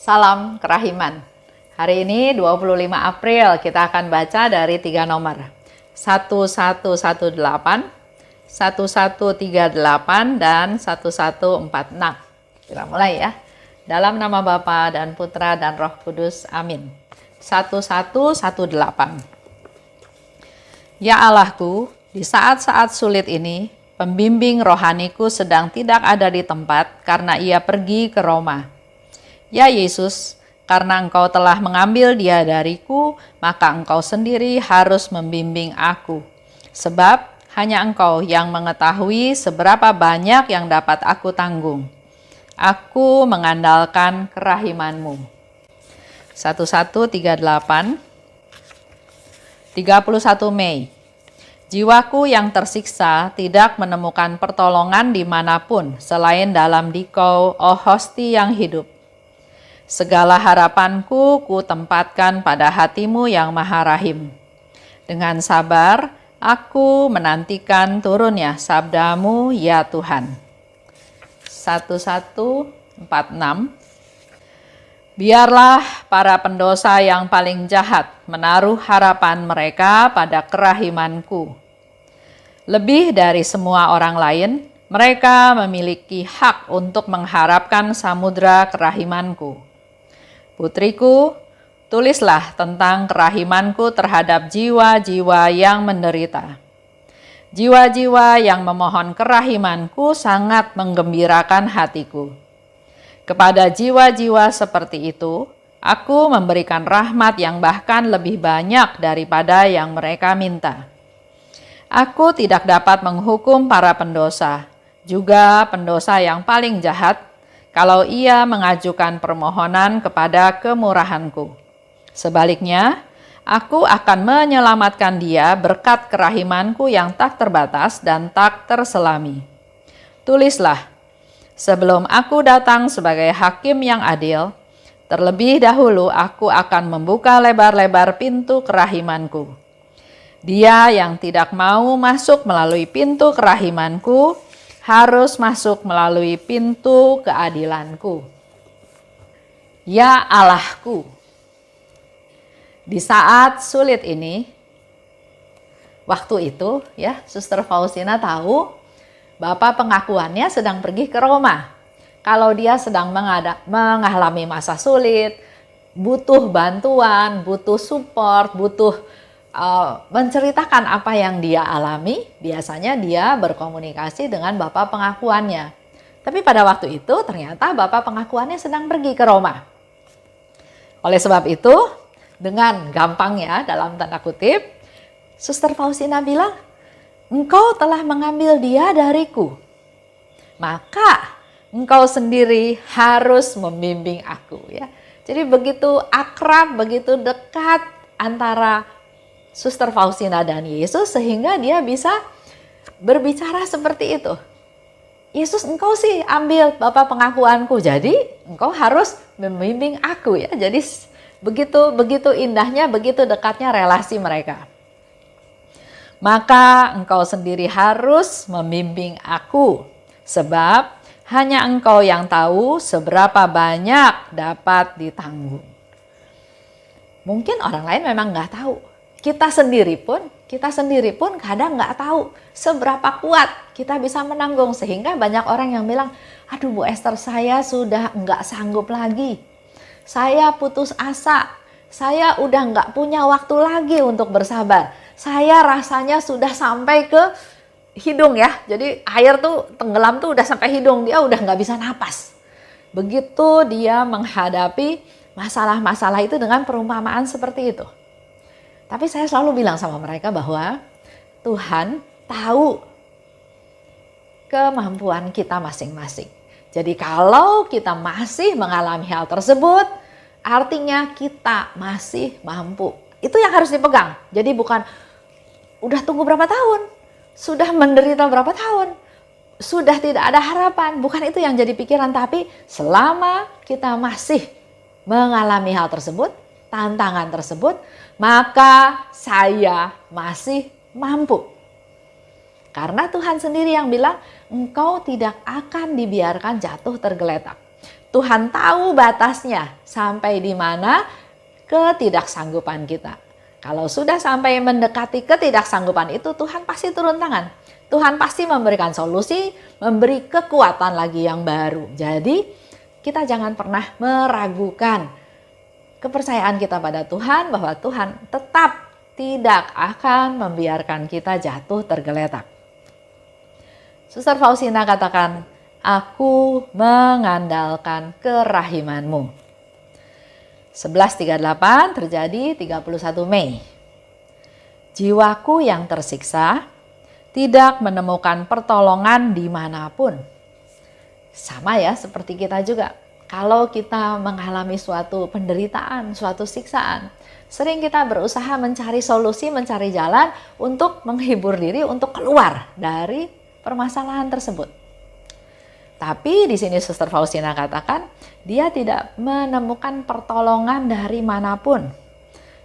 Salam kerahiman. Hari ini 25 April kita akan baca dari 3 nomor. 1118, 1138 dan 1146. Kita mulai ya. Dalam nama Bapa dan Putra dan Roh Kudus. Amin. 1118. Ya Allahku, di saat-saat sulit ini, pembimbing rohaniku sedang tidak ada di tempat karena ia pergi ke Roma. Ya Yesus, karena Engkau telah mengambil dia dariku, maka Engkau sendiri harus membimbing aku. Sebab hanya Engkau yang mengetahui seberapa banyak yang dapat aku tanggung. Aku mengandalkan kerahiman-Mu. 1138, 31 Mei. Jiwaku yang tersiksa tidak menemukan pertolongan dimanapun selain dalam Dikau, oh Hosti yang hidup. Segala harapanku ku tempatkan pada hati-Mu yang maha rahim. Dengan sabar, aku menantikan turunnya sabda-Mu ya Tuhan. 1146. Biarlah para pendosa yang paling jahat menaruh harapan mereka pada kerahimanku. Lebih dari semua orang lain, mereka memiliki hak untuk mengharapkan samudra kerahimanku. Putriku, tulislah tentang kerahimanku terhadap jiwa-jiwa yang menderita. Jiwa-jiwa yang memohon kerahimanku sangat menggembirakan hatiku. Kepada jiwa-jiwa seperti itu, aku memberikan rahmat yang bahkan lebih banyak daripada yang mereka minta. Aku tidak dapat menghukum para pendosa, juga pendosa yang paling jahat, kalau ia mengajukan permohonan kepada kemurahanku. Sebaliknya, aku akan menyelamatkan dia berkat kerahimanku yang tak terbatas dan tak terselami. Tulislah, sebelum aku datang sebagai hakim yang adil, terlebih dahulu aku akan membuka lebar-lebar pintu kerahimanku. Dia yang tidak mau masuk melalui pintu kerahimanku, harus masuk melalui pintu keadilanku. Ya Allahku, di saat sulit ini, waktu itu ya Suster Faustina tahu Bapak pengakuannya sedang pergi ke Roma. Kalau dia sedang mengalami masa sulit, butuh bantuan, butuh support, butuh menceritakan apa yang dia alami, biasanya dia berkomunikasi dengan Bapak pengakuannya. Tapi pada waktu itu ternyata Bapak pengakuannya sedang pergi ke Roma. Oleh sebab itu, dengan gampangnya dalam tanda kutip, Suster Faustina bilang, engkau telah mengambil dia dariku, maka engkau sendiri harus membimbing aku. Ya. Jadi begitu akrab, begitu dekat antara Suster Faustina dan Yesus sehingga dia bisa berbicara seperti itu. Yesus, engkau sih ambil Bapak pengakuanku, jadi engkau harus membimbing aku ya. Jadi begitu indahnya, begitu dekatnya relasi mereka. Maka engkau sendiri harus membimbing aku, sebab hanya engkau yang tahu seberapa banyak dapat ditanggung. Mungkin orang lain memang nggak tahu. Kita sendiri pun kadang nggak tahu seberapa kuat kita bisa menanggung, sehingga banyak orang yang bilang, aduh Bu Esther, saya sudah nggak sanggup lagi, saya putus asa, saya udah nggak punya waktu lagi untuk bersabar, saya rasanya sudah sampai ke hidung ya, jadi air tuh tenggelam tuh udah sampai hidung, dia udah nggak bisa napas. Begitu dia menghadapi masalah-masalah itu dengan perumpamaan seperti itu. Tapi saya selalu bilang sama mereka bahwa Tuhan tahu kemampuan kita masing-masing. Jadi kalau kita masih mengalami hal tersebut, artinya kita masih mampu. Itu yang harus dipegang. Jadi bukan udah tunggu berapa tahun, sudah menderita berapa tahun, sudah tidak ada harapan. Bukan itu yang jadi pikiran, tapi selama kita masih mengalami hal tersebut, tantangan tersebut, maka saya masih mampu. Karena Tuhan sendiri yang bilang, engkau tidak akan dibiarkan jatuh tergeletak. Tuhan tahu batasnya sampai di mana ketidaksanggupan kita. Kalau sudah sampai mendekati ketidaksanggupan itu, Tuhan pasti turun tangan. Tuhan pasti memberikan solusi, memberi kekuatan lagi yang baru. Jadi kita jangan pernah meragukan kepercayaan kita pada Tuhan, bahwa Tuhan tetap tidak akan membiarkan kita jatuh tergeletak. Suster Faustina katakan, aku mengandalkan kerahimanmu. 11:38 terjadi 31 Mei. Jiwaku yang tersiksa tidak menemukan pertolongan dimanapun. Sama ya seperti kita juga. Kalau kita mengalami suatu penderitaan, suatu siksaan, sering kita berusaha mencari solusi, mencari jalan untuk menghibur diri, untuk keluar dari permasalahan tersebut. Tapi di sini Suster Faustina katakan, dia tidak menemukan pertolongan dari manapun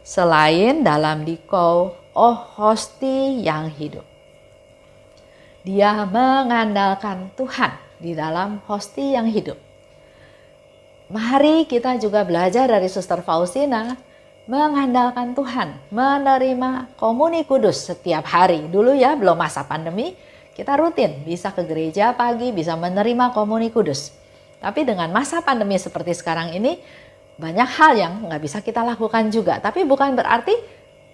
selain dalam Dikau, oh Hosti yang hidup. Dia mengandalkan Tuhan di dalam Hosti yang hidup. Mari kita juga belajar dari Suster Faustina mengandalkan Tuhan, menerima komuni kudus setiap hari. Dulu ya, belum masa pandemi, kita rutin bisa ke gereja pagi, bisa menerima komuni kudus. Tapi dengan masa pandemi seperti sekarang ini, banyak hal yang nggak bisa kita lakukan juga. Tapi bukan berarti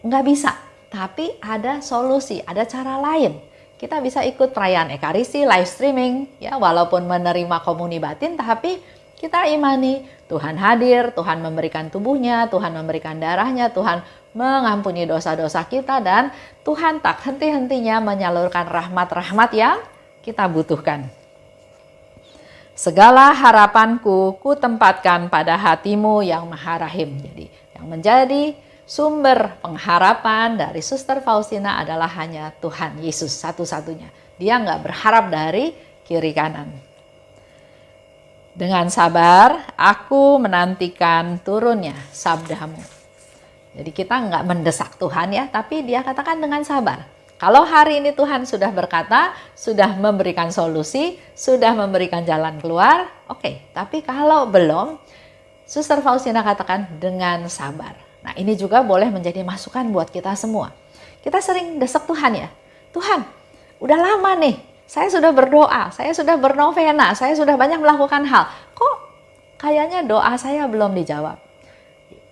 nggak bisa, tapi ada solusi, ada cara lain. Kita bisa ikut perayaan Ekaristi, live streaming, ya walaupun menerima komuni batin, tapi kita imani Tuhan hadir, Tuhan memberikan tubuhnya, Tuhan memberikan darahnya, Tuhan mengampuni dosa-dosa kita, dan Tuhan tak henti-hentinya menyalurkan rahmat-rahmat yang kita butuhkan. Segala harapanku ku-tempatkan pada hatimu yang Maha Rahim. Jadi yang menjadi sumber pengharapan dari Suster Faustina adalah hanya Tuhan Yesus satu-satunya. Dia nggak berharap dari kiri kanan. Dengan sabar, aku menantikan turunnya sabdamu. Jadi kita nggak mendesak Tuhan ya, tapi dia katakan dengan sabar. Kalau hari ini Tuhan sudah berkata, sudah memberikan solusi, sudah memberikan jalan keluar, oke. Tapi kalau belum, Suster Faustina katakan dengan sabar. Nah ini juga boleh menjadi masukan buat kita semua. Kita sering desak Tuhan ya, Tuhan udah lama nih, saya sudah berdoa, saya sudah bernovena, saya sudah banyak melakukan hal. Kok kayaknya doa saya belum dijawab?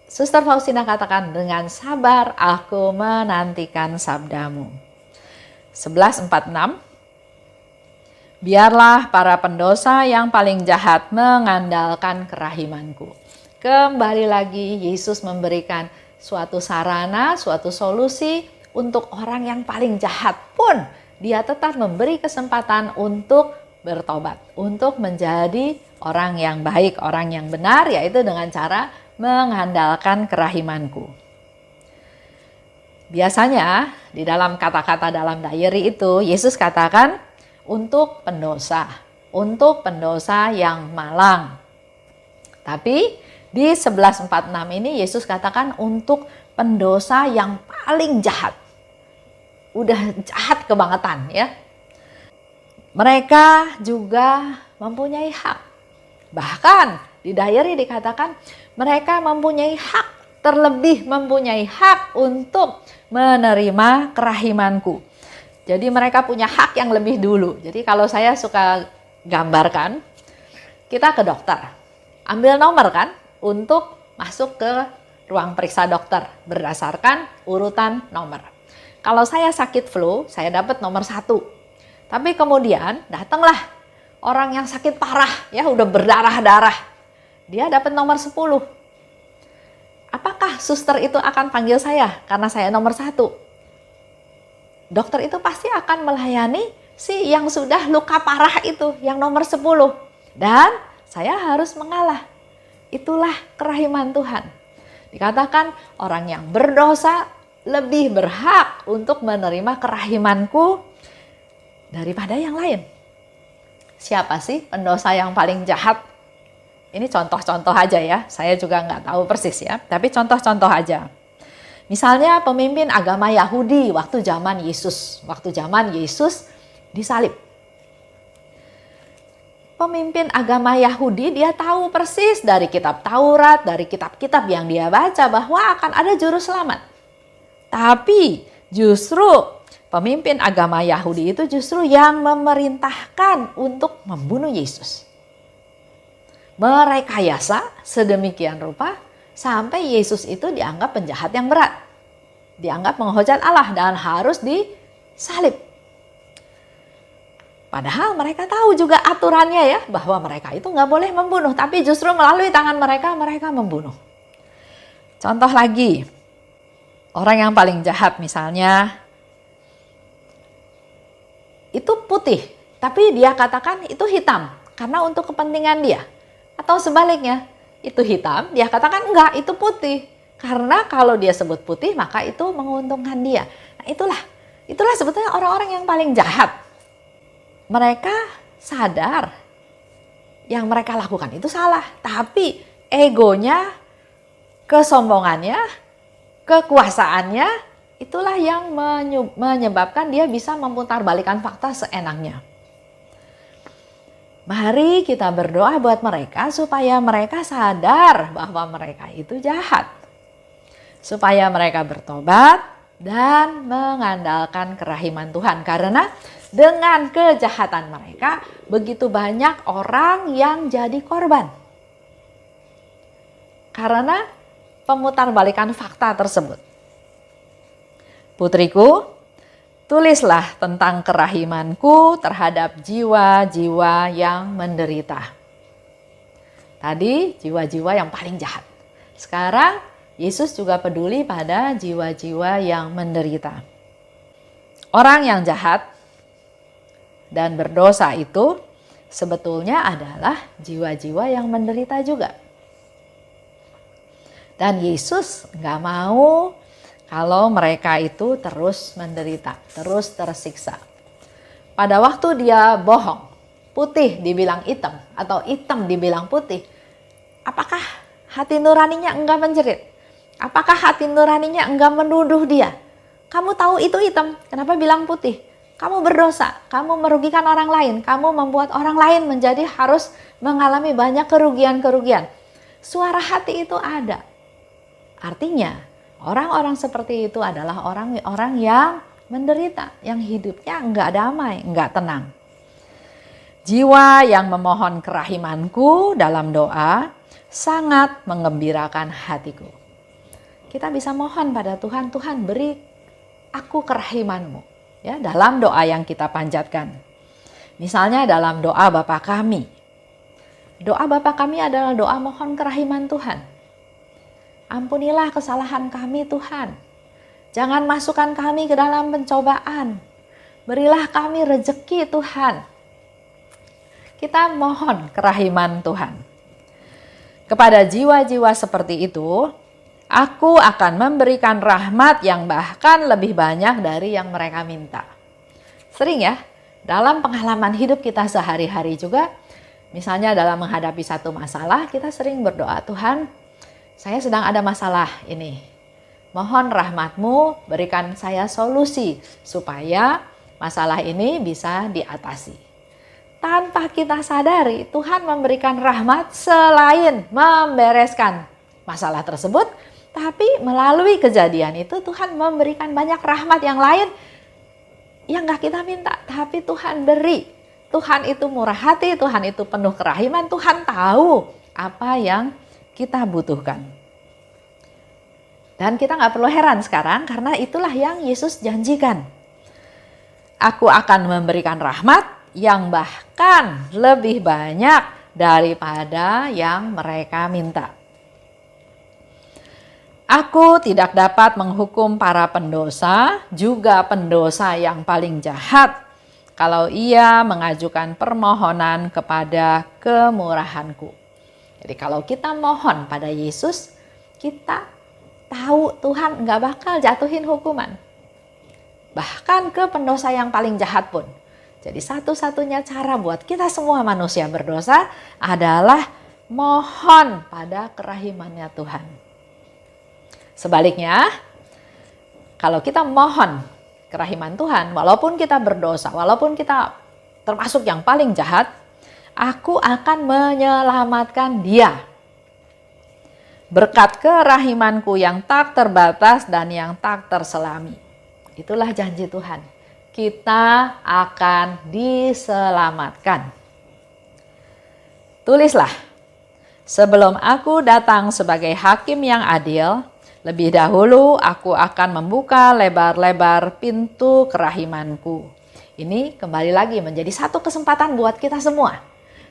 Suster Faustina katakan dengan sabar aku menantikan sabdamu. 11:46. Biarlah para pendosa yang paling jahat mengandalkan kerahimanku. Kembali lagi Yesus memberikan suatu sarana, suatu solusi untuk orang yang paling jahat pun dia tetap memberi kesempatan untuk bertobat, untuk menjadi orang yang baik, orang yang benar, yaitu dengan cara mengandalkan kerahimanku. Biasanya di dalam kata-kata dalam diary itu, Yesus katakan untuk pendosa yang malang. Tapi di 11:46 ini Yesus katakan untuk pendosa yang paling jahat. Udah jahat kebangetan ya. Mereka juga mempunyai hak. Bahkan di diary dikatakan mereka mempunyai hak, terlebih mempunyai hak untuk menerima kerahimanku. Jadi mereka punya hak yang lebih dulu. Jadi kalau saya suka gambarkan, kita ke dokter, ambil nomor kan untuk masuk ke ruang periksa dokter berdasarkan urutan nomor. Kalau saya sakit flu, saya dapat nomor 1. Tapi kemudian datanglah orang yang sakit parah, ya udah berdarah-darah. Dia dapat nomor 10. Apakah suster itu akan panggil saya karena saya nomor 1? Dokter itu pasti akan melayani si yang sudah luka parah itu, yang nomor 10. Dan saya harus mengalah. Itulah kerahiman Tuhan. Dikatakan orang yang berdosa lebih berhak untuk menerima kerahimanku daripada yang lain. Siapa sih pendosa yang paling jahat? Ini contoh-contoh aja ya, saya juga nggak tahu persis ya, tapi contoh-contoh aja. Misalnya pemimpin agama Yahudi waktu zaman Yesus disalib. pemimpin agama Yahudi, dia tahu persis dari kitab Taurat, dari kitab-kitab yang dia baca bahwa akan ada juru selamat. Tapi justru pemimpin agama Yahudi itu justru yang memerintahkan untuk membunuh Yesus. Merekayasa sedemikian rupa sampai Yesus itu dianggap penjahat yang berat. Dianggap menghujat Allah dan harus disalib. Padahal mereka tahu juga aturannya ya, bahwa mereka itu nggak boleh membunuh. Tapi justru melalui tangan mereka, mereka membunuh. Contoh lagi, orang yang paling jahat misalnya, itu putih. Tapi dia katakan itu hitam, karena untuk kepentingan dia. Atau sebaliknya, itu hitam, dia katakan enggak, itu putih. Karena kalau dia sebut putih, maka itu menguntungkan dia. Nah itulah sebetulnya orang-orang yang paling jahat. Mereka sadar yang mereka lakukan itu salah. Tapi egonya, kesombongannya, kekuasaannya, itulah yang menyebabkan dia bisa memutarbalikkan fakta seenaknya. Mari kita berdoa buat mereka supaya mereka sadar bahwa mereka itu jahat. Supaya mereka bertobat dan mengandalkan kerahiman Tuhan. Karena dengan kejahatan mereka, begitu banyak orang yang jadi korban. Karena pemutarbalikan fakta tersebut. Putriku, tulislah tentang kerahimanku terhadap jiwa-jiwa yang menderita. Tadi jiwa-jiwa yang paling jahat. Sekarang Yesus juga peduli pada jiwa-jiwa yang menderita. Orang yang jahat dan berdosa itu sebetulnya adalah jiwa-jiwa yang menderita juga. Dan Yesus nggak mau kalau mereka itu terus menderita, terus tersiksa. Pada waktu dia bohong, putih dibilang hitam atau hitam dibilang putih, apakah hati nuraninya enggak menjerit? Apakah hati nuraninya enggak menuduh dia? Kamu tahu itu hitam, kenapa bilang putih? Kamu berdosa, kamu merugikan orang lain, kamu membuat orang lain menjadi harus mengalami banyak kerugian-kerugian. Suara hati itu ada. Artinya, orang-orang seperti itu adalah orang-orang yang menderita, yang hidupnya enggak damai, enggak tenang. Jiwa yang memohon kerahimanku dalam doa sangat menggembirakan hatiku. Kita bisa mohon pada Tuhan, Tuhan beri aku kerahimanmu. Ya, dalam doa yang kita panjatkan. Misalnya dalam doa Bapa kami. Doa Bapa kami adalah doa mohon kerahiman Tuhan. Ampunilah kesalahan kami Tuhan. Jangan masukkan kami ke dalam pencobaan. Berilah kami rezeki Tuhan. Kita mohon kerahiman Tuhan. Kepada jiwa-jiwa seperti itu, aku akan memberikan rahmat yang bahkan lebih banyak dari yang mereka minta. Sering ya, dalam pengalaman hidup kita sehari-hari juga, misalnya dalam menghadapi satu masalah, kita sering berdoa, Tuhan, saya sedang ada masalah ini. Mohon rahmat-Mu berikan saya solusi supaya masalah ini bisa diatasi. Tanpa kita sadari, Tuhan memberikan rahmat selain membereskan masalah tersebut, tapi melalui kejadian itu Tuhan memberikan banyak rahmat yang lain yang gak kita minta, tapi Tuhan beri. Tuhan itu murah hati, Tuhan itu penuh kerahiman, Tuhan tahu apa yang kita butuhkan. Dan kita gak perlu heran sekarang karena itulah yang Yesus janjikan. Aku akan memberikan rahmat yang bahkan lebih banyak daripada yang mereka minta. Aku tidak dapat menghukum para pendosa, juga pendosa yang paling jahat, kalau ia mengajukan permohonan kepada kemurahanku. Jadi kalau kita mohon pada Yesus, kita tahu Tuhan nggak bakal jatuhin hukuman. Bahkan ke pendosa yang paling jahat pun. Jadi satu-satunya cara buat kita semua manusia berdosa adalah mohon pada kerahimannya Tuhan. Sebaliknya, kalau kita mohon kerahiman Tuhan, walaupun kita berdosa, walaupun kita termasuk yang paling jahat, aku akan menyelamatkan dia. Berkat kerahimanku yang tak terbatas dan yang tak terselami. Itulah janji Tuhan. Kita akan diselamatkan. Tulislah, sebelum aku datang sebagai hakim yang adil, lebih dahulu aku akan membuka lebar-lebar pintu kerahimanku. Ini kembali lagi menjadi satu kesempatan buat kita semua.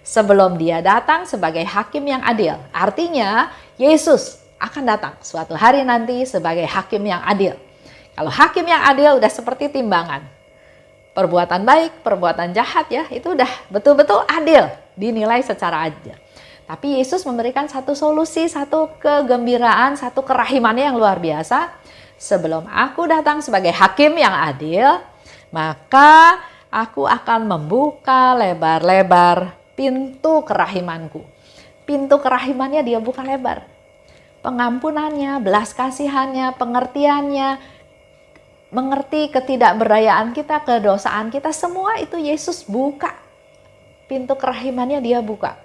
Sebelum dia datang sebagai hakim yang adil. Artinya Yesus akan datang suatu hari nanti sebagai hakim yang adil. Kalau hakim yang adil udah seperti timbangan. Perbuatan baik, perbuatan jahat ya, itu udah betul-betul adil. Dinilai secara adil. Tapi Yesus memberikan satu solusi, satu kegembiraan, satu kerahimannya yang luar biasa. Sebelum aku datang sebagai hakim yang adil, maka aku akan membuka lebar-lebar pintu kerahimanku. Pintu kerahimannya dia buka lebar. Pengampunannya, belas kasihannya, pengertiannya, mengerti ketidakberdayaan kita, kedosaan kita, semua itu Yesus buka. Pintu kerahimannya dia buka.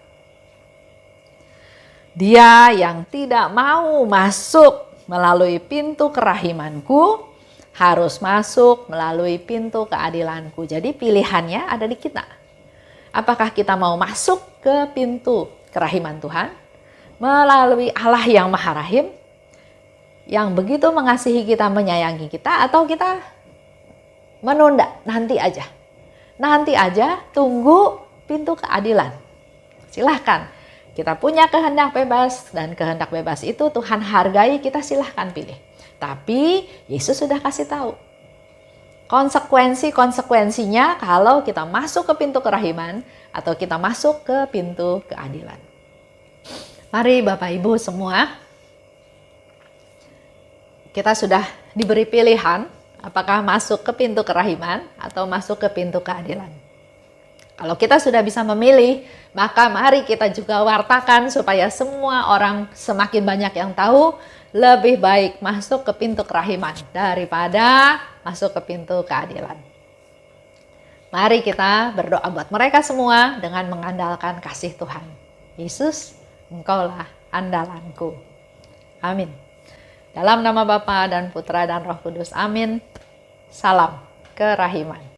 Dia yang tidak mau masuk melalui pintu kerahimanku, harus masuk melalui pintu keadilanku. Jadi pilihannya ada di kita. Apakah kita mau masuk ke pintu kerahiman Tuhan melalui Allah yang Maha Rahim, yang begitu mengasihi kita, menyayangi kita, atau kita menunda, nanti aja, tunggu pintu keadilan. Silahkan, kita punya kehendak bebas, dan kehendak bebas itu Tuhan hargai, kita silahkan pilih. Tapi Yesus sudah kasih tahu konsekuensinya kalau kita masuk ke pintu kerahiman atau kita masuk ke pintu keadilan. Mari Bapak Ibu semua, kita sudah diberi pilihan apakah masuk ke pintu kerahiman atau masuk ke pintu keadilan. Kalau kita sudah bisa memilih, maka mari kita juga wartakan supaya semua orang semakin banyak yang tahu, lebih baik masuk ke pintu kerahiman daripada masuk ke pintu keadilan. Mari kita berdoa buat mereka semua dengan mengandalkan kasih Tuhan. Yesus, Engkaulah andalanku. Amin. Dalam nama Bapa dan Putra dan Roh Kudus. Amin. Salam kerahiman.